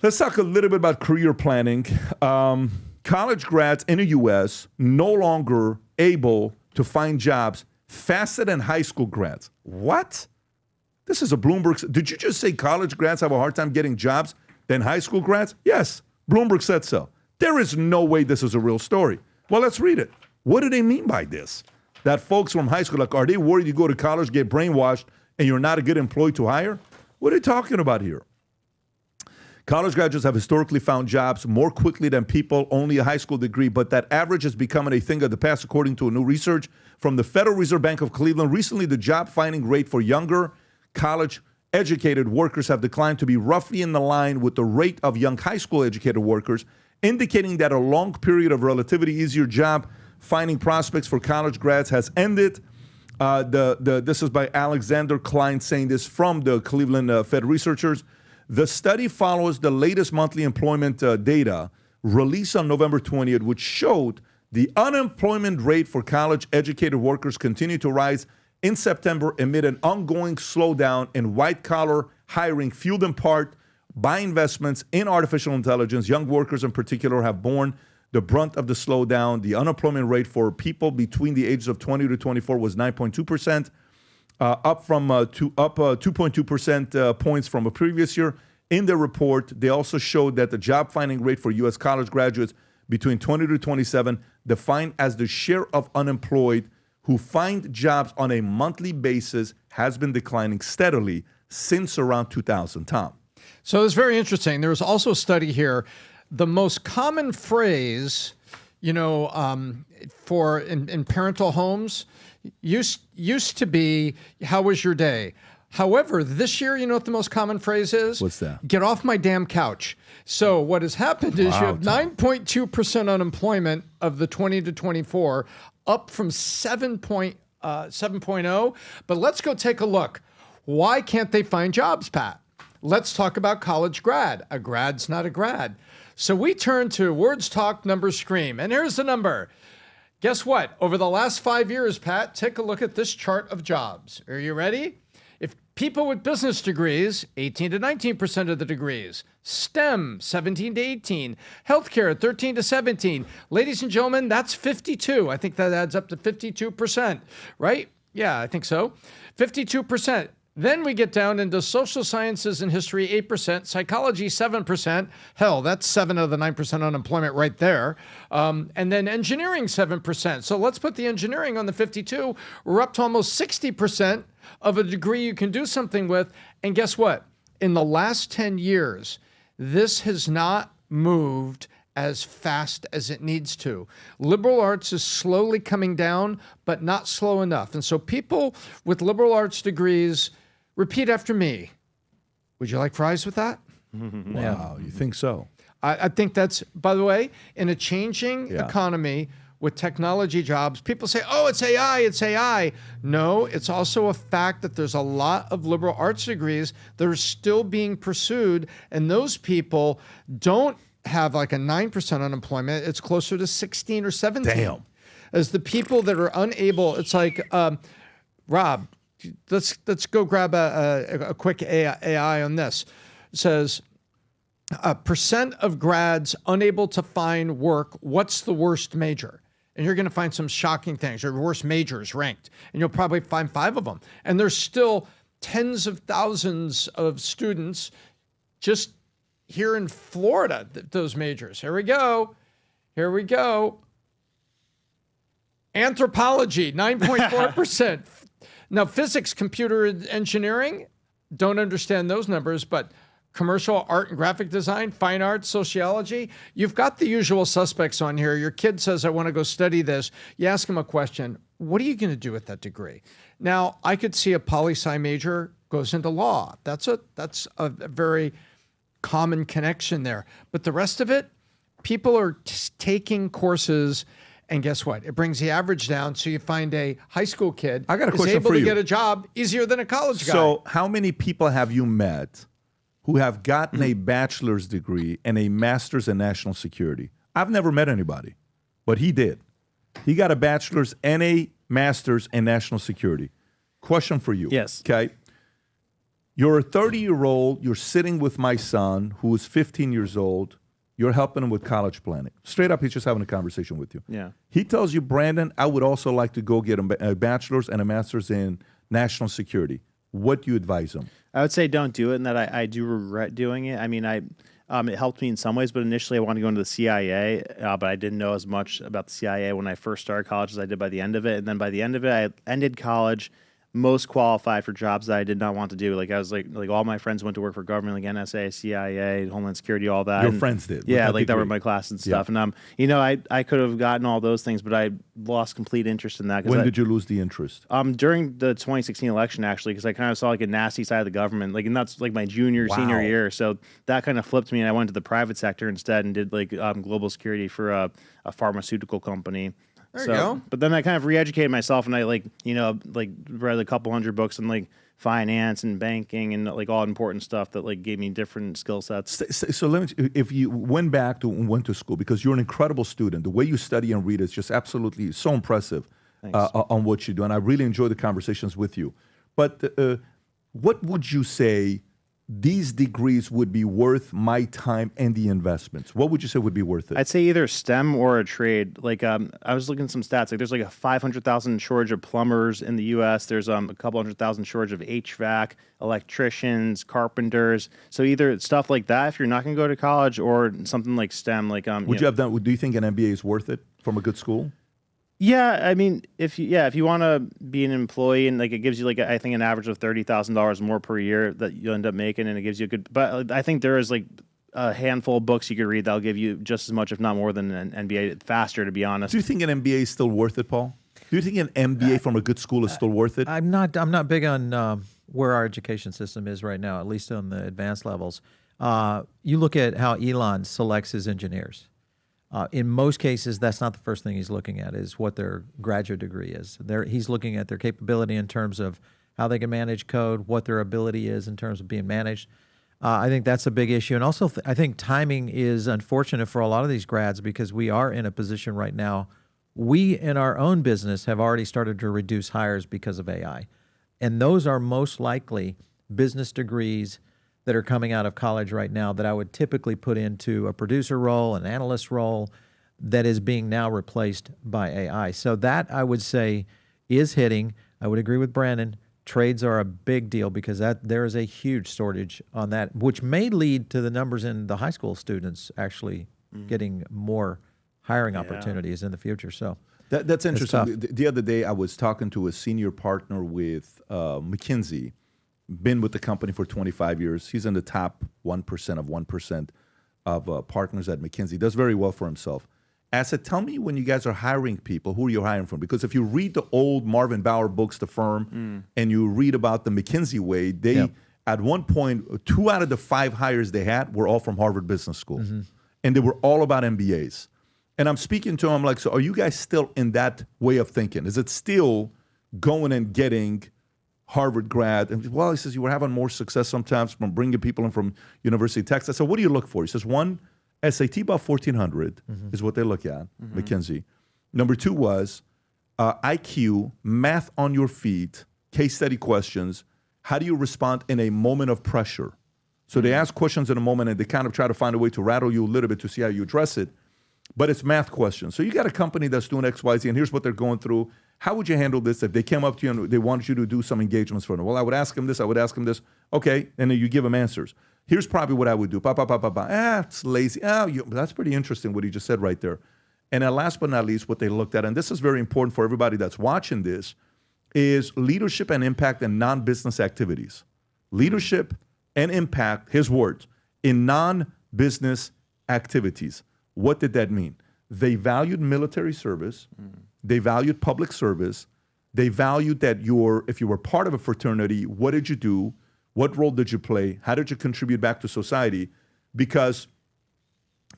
Let's talk a little bit about career planning. College grads in the U.S. no longer able to find jobs faster than high school grads. What? This is a Bloomberg. Did you just say college grads have a hard time getting jobs than high school grads? Yes, Bloomberg said so. There is no way this is a real story. Well, let's read it. What do they mean by this? That folks from high school, like, are they worried you go to college, get brainwashed, and you're not a good employee to hire? What are they talking about here? College graduates have historically found jobs more quickly than people only a high school degree, but that average is becoming a thing of the past, according to a new research from the Federal Reserve Bank of Cleveland. Recently, the job finding rate for younger college-educated workers have declined to be roughly in the line with the rate of young high school-educated workers, indicating that a long period of relatively easier job finding prospects for college grads has ended. This is by Alexander Klein saying this from the Cleveland Fed researchers. The study follows the latest monthly employment data released on November 20th, which showed the unemployment rate for college-educated workers continued to rise in September amid an ongoing slowdown in white-collar hiring, fueled in part by investments in artificial intelligence. Young workers in particular have borne the brunt of the slowdown. The unemployment rate for people between the ages of 20 to 24 was 9.2%. Up 2.2% points from a previous year. In the report, they also showed that the job finding rate for U.S. college graduates between 20 to 27, defined as the share of unemployed who find jobs on a monthly basis, has been declining steadily since around 2000, Tom. So it's very interesting. There was also a study here. The most common phrase, for in parental homes used to be, how was your day? However, this year, you know what the most common phrase is? What's that? Get off my damn couch. So what has happened is you have 9.2% unemployment of the 20 to 24, up from 7.0. But let's go take a look. Why can't they find jobs, Pat? Let's talk about college grad. A grad's not a grad. So we turn to Words Talk, Numbers Scream. And here's the number. Guess what? Over the last 5 years, Pat, take a look at this chart of jobs. Are you ready? If people with business degrees, 18 to 19% of the degrees. STEM, 17 to 18. Healthcare, 13 to 17. Ladies and gentlemen, that's 52. I think that adds up to 52%, right? Yeah, I think so. 52%. Then we get down into social sciences and history, 8%, psychology, 7%. Hell, that's 7 of the 9% unemployment right there. And then engineering, 7%. So let's put the engineering on the 52. We're up to almost 60% of a degree you can do something with. And guess what? In the last 10 years, this has not moved as fast as it needs to. Liberal arts is slowly coming down, but not slow enough. And so people with liberal arts degrees, repeat after me. Would you like fries with that? Wow, you think so? I think that's, by the way, in a changing economy with technology jobs, people say, oh, it's AI, it's AI. No, it's also a fact that there's a lot of liberal arts degrees that are still being pursued, and those people don't have like a 9% unemployment. It's closer to 16 or 17. Damn. As the people that are unable, it's like, Rob, let's go grab a quick AI on this. It says, percent of grads unable to find work, what's the worst major? And you're going to find some shocking things. Your worst majors ranked, and you'll probably find 5 of them. And there's still tens of thousands of students just here in Florida, those majors. Here we go. Anthropology, 9.4%. Now, physics, computer engineering, don't understand those numbers, but commercial art and graphic design, fine arts, sociology, you've got the usual suspects on here. Your kid says, I want to go study this. You ask him a question. What are you going to do with that degree? Now, I could see a poli-sci major goes into law. That's a very common connection there. But the rest of it, people are taking courses. And guess what? It brings the average down. So you find a high school kid I got a is question able for to you. get a job easier than a college guy. So how many people have you met who have gotten a bachelor's degree and a master's in national security? I've never met anybody, but he did. He got a bachelor's and a master's in national security. Question for you. Yes. Okay. You're a 30-year-old, you're sitting with my son who is 15 years old, you're helping him with college planning. Straight up, he's just having a conversation with you. Yeah. He tells you, Brandon, I would also like to go get a bachelor's and a master's in national security. What do you advise him? I would say don't do it, and that I do regret doing it. I mean, it helped me in some ways, but initially I wanted to go into the CIA, but I didn't know as much about the CIA when I first started college as I did by the end of it. And then by the end of it, I ended college most qualified for jobs that I did not want to do. Like I was like all my friends went to work for government, like NSA, CIA, Homeland Security, all that. Your friends did? Yeah, like that were my class and stuff. Yeah. And I could have gotten all those things, but I lost complete interest in that. When did you lose the interest? During the 2016 election, actually, because I kind of saw like a nasty side of the government, like, and that's like my senior year. So that kind of flipped me, and I went to the private sector instead and did like global security for a pharmaceutical company. There you go. But then I kind of re-educated myself, and I read a couple hundred books on like finance and banking and like all important stuff that like gave me different skill sets. So let me, if you went to school, because you're an incredible student, the way you study and read is just absolutely so impressive on what you do, and I really enjoy the conversations with you. But what would you say these degrees would be worth my time and the investments? What would you say would be worth it? I'd say either STEM or a trade. Like I was looking at some stats. Like there's like a 500,000 shortage of plumbers in the U.S. There's a couple 100,000 shortage of HVAC, electricians, carpenters. So either stuff like that if you're not going to go to college, or something like STEM. Like would you have done? Do you think an MBA is worth it from a good school? Yeah, I mean, if you want to be an employee, and like it gives you like I think an average of $30,000 more per year that you end up making, and it gives you a good. But I think there is like a handful of books you could read that'll give you just as much, if not more, than an MBA faster. To be honest, do you think an MBA is still worth it, Paul? Do you think an MBA from a good school is still worth it? I'm not big on where our education system is right now, at least on the advanced levels. You look at how Elon selects his engineers. In most cases, that's not the first thing he's looking at, is what their graduate degree is. He's looking at their capability in terms of how they can manage code, what their ability is in terms of being managed. I think that's a big issue. And also, I think timing is unfortunate for a lot of these grads, because we are in a position right now. We, in our own business, have already started to reduce hires because of AI. And those are most likely business degrees that are coming out of college right now that I would typically put into a producer role, an analyst role, that is being now replaced by AI. So that, I would say, is hitting. I would agree with Brandon. Trades are a big deal, because there is a huge shortage on that, which may lead to the numbers in the high school students actually getting more hiring opportunities in the future. So that's interesting. The other day, I was talking to a senior partner with McKinsey. Been with the company for 25 years. He's in the top 1% of 1% of partners at McKinsey. Does very well for himself. I said, tell me, when you guys are hiring people, who are you hiring from? Because if you read the old Marvin Bower books, The Firm, and you read about the McKinsey way, they at one point, 2 out of the 5 hires they had were all from Harvard Business School. And they were all about MBAs. And I'm speaking to him like, so are you guys still in that way of thinking? Is it still going and getting Harvard grad? And well, he says, you were having more success sometimes from bringing people in from University of Texas. So what do you look for? He says, one, SAT about 1,400 is what they look at, McKinsey. Number 2 was IQ, math on your feet, case study questions. How do you respond in a moment of pressure? So they ask questions in a moment, and they kind of try to find a way to rattle you a little bit to see how you address it. But it's math questions. So you got a company that's doing X, Y, Z, and here's what they're going through. How would you handle this if they came up to you and they wanted you to do some engagements for them? Well, I would ask them this, I would ask them this. Okay, and then you give them answers. Here's probably what I would do. It's lazy. That's pretty interesting what he just said right there. And then last but not least, what they looked at, and this is very important for everybody that's watching this, is leadership and impact in non-business activities. Leadership and impact, his words, in non-business activities. What did that mean? They valued military service. They valued public service. They valued that if you were part of a fraternity, what did you do? What role did you play? How did you contribute back to society? Because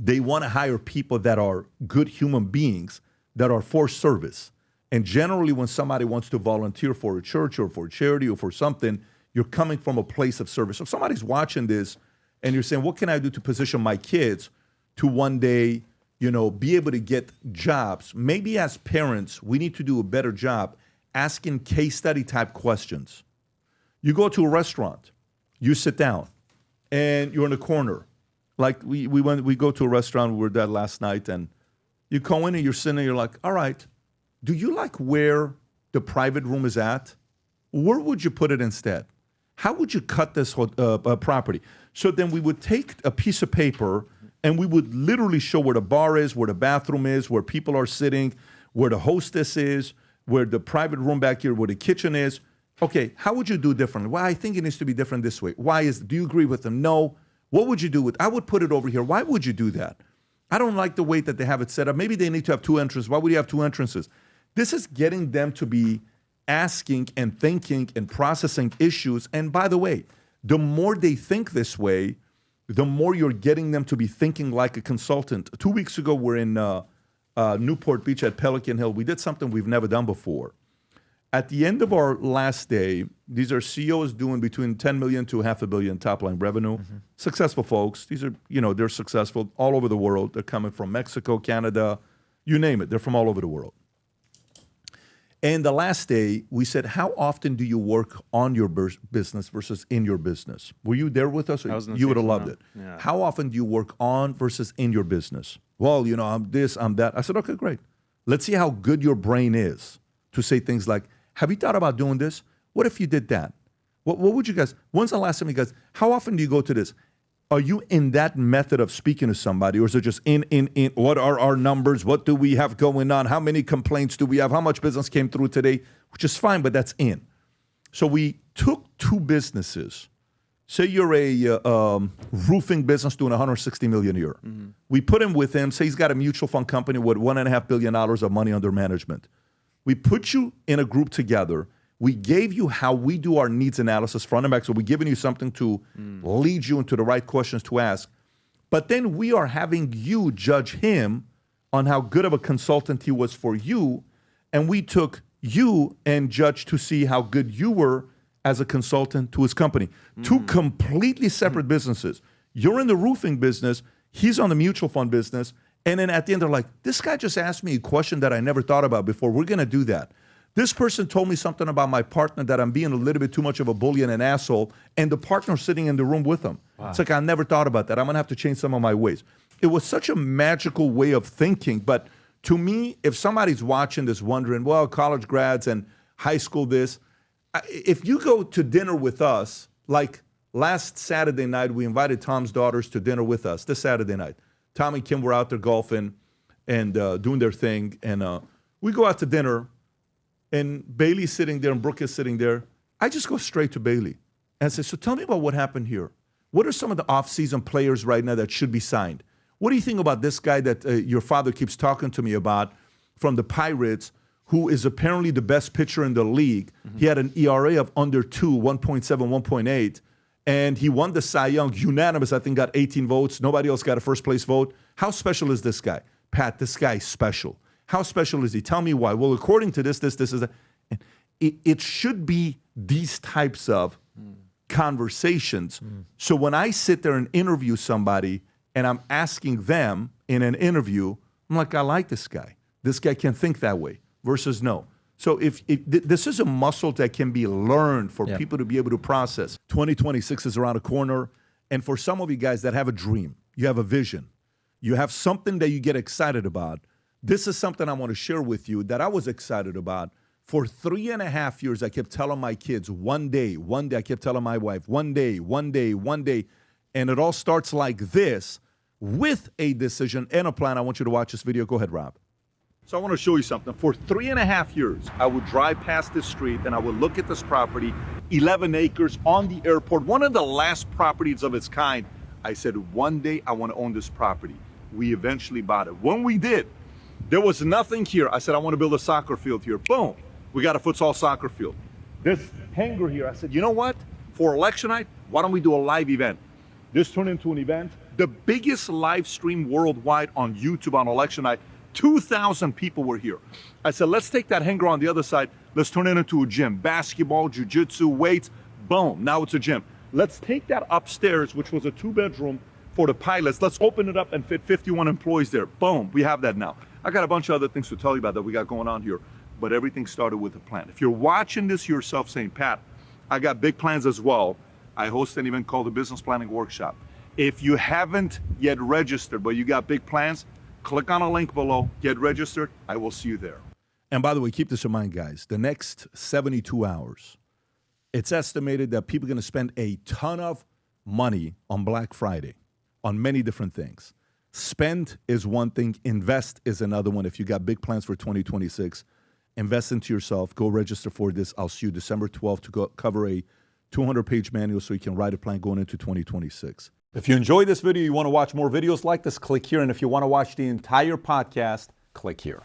they want to hire people that are good human beings, that are for service. And generally, when somebody wants to volunteer for a church or for a charity or for something, you're coming from a place of service. So if somebody's watching this and you're saying, what can I do to position my kids to one day, be able to get jobs? Maybe as parents, we need to do a better job asking case study type questions. You go to a restaurant You sit down, and you're in a corner. Like we go to a restaurant, we were there last night, and you go in and you're sitting there, you're like, all right, do you like where the private room is at? Where would you put it instead? How would you cut this property? So then we would take a piece of paper and we would literally show where the bar is, where the bathroom is, where people are sitting, where the hostess is, where the private room back here, where the kitchen is. Okay, how would you do differently? Well, I think it needs to be different this way. Do you agree with them? No. What would you do I would put it over here. Why would you do that? I don't like the way that they have it set up. Maybe they need to have two entrances. Why would you have two entrances? This is getting them to be asking and thinking and processing issues. And by the way, the more they think this way, the more you're getting them to be thinking like a consultant. 2 weeks ago, we're in Newport Beach at Pelican Hill. We did something we've never done before. At the end of our last day, these are CEOs doing between 10 million to $500 million top line revenue. Successful folks. These are, they're successful all over the world. They're coming from Mexico, Canada, you name it. They're from all over the world. And the last day, we said, how often do you work on your business versus in your business? Were you there with us? You would have loved it. Yeah. How often do you work on versus in your business? Well, I'm this, I'm that. I said, okay, great. Let's see how good your brain is to say things like, have you thought about doing this? What if you did that? What would you guys, when's the last time you guys, how often do you go to this? Are you in that method of speaking to somebody, or is it just in, what are our numbers? What do we have going on? How many complaints do we have? How much business came through today? Which is fine, but that's in. So we took two businesses. Say you're a roofing business doing $160 million a year. Mm-hmm. We put him with him. Say he's got a mutual fund company with $1.5 billion of money under management. We put you in a group together. We gave you how we do our needs analysis front and back. So we're giving you something to lead you into the right questions to ask. But then we are having you judge him on how good of a consultant he was for you. And we took you and judged to see how good you were as a consultant to his company. Two completely separate businesses. You're in the roofing business. He's on the mutual fund business. And then at the end, they're like, this guy just asked me a question that I never thought about before. We're going to do that. This person told me something about my partner that I'm being a little bit too much of a bully and an asshole, and the partner's sitting in the room with him. Wow. It's like, I never thought about that. I'm going to have to change some of my ways. It was such a magical way of thinking. But to me, if somebody's watching this wondering, well, college grads and high school this, if you go to dinner with us, like last Saturday night, we invited Tom's daughters to dinner with us, this Saturday night. Tom and Kim were out there golfing and doing their thing. And we go out to dinner. And Bailey's sitting there and Brooke is sitting there. I just go straight to Bailey and say, so tell me about what happened here. What are some of the off-season players right now that should be signed? What do you think about this guy that your father keeps talking to me about from the Pirates, who is apparently the best pitcher in the league? Mm-hmm. He had an ERA of under 2, 1.7, 1.8, and he won the Cy Young, unanimous, I think, got 18 votes. Nobody else got a first-place vote. How special is this guy? Pat, this guy's special. How special is he? Tell me why. Well, according to this is that. It should be these types of conversations. So when I sit there and interview somebody and I'm asking them in an interview, I'm like, I like this guy. This guy can think that way versus no. So if this is a muscle that can be learned for people to be able to process. 2026 is around the corner. And for some of you guys that have a dream, you have a vision, you have something that you get excited about, this is something I want to share with you that I was excited about. For 3.5 years, I kept telling my kids, one day, I kept telling my wife, one day. And it all starts like this with a decision and a plan. I want you to watch this video. Go ahead, Rob. So I want to show you something. For 3.5 years, I would drive past this street and I would look at this property, 11 acres on the airport, one of the last properties of its kind. I said, one day I want to own this property. We eventually bought it. When we did, there was nothing here. I said, I want to build a soccer field here. Boom. We got a futsal soccer field. This hangar here, I said, you know what? For election night, why don't we do a live event? This turned into an event. The biggest live stream worldwide on YouTube on election night. 2,000 people were here. I said, let's take that hangar on the other side. Let's turn it into a gym. Basketball, jiu-jitsu, weights. Boom. Now it's a gym. Let's take that upstairs, which was a 2-bedroom for the pilots. Let's open it up and fit 51 employees there. Boom. We have that now. I got a bunch of other things to tell you about that we got going on here, but everything started with a plan. If you're watching this yourself saying, Pat, I got big plans as well, I host an event called the Business Planning Workshop. If you haven't yet registered, but you got big plans, click on a link below, get registered. I will see you there. And by the way, keep this in mind, guys. The next 72 hours, it's estimated that people are going to spend a ton of money on Black Friday on many different things. Spend is one thing. Invest is another one. If you got big plans for 2026, invest into yourself. Go register for this. I'll see you December 12th to go cover a 200-page manual so you can write a plan going into 2026. If you enjoyed this video, you want to watch more videos like this, click here. And if you want to watch the entire podcast, click here.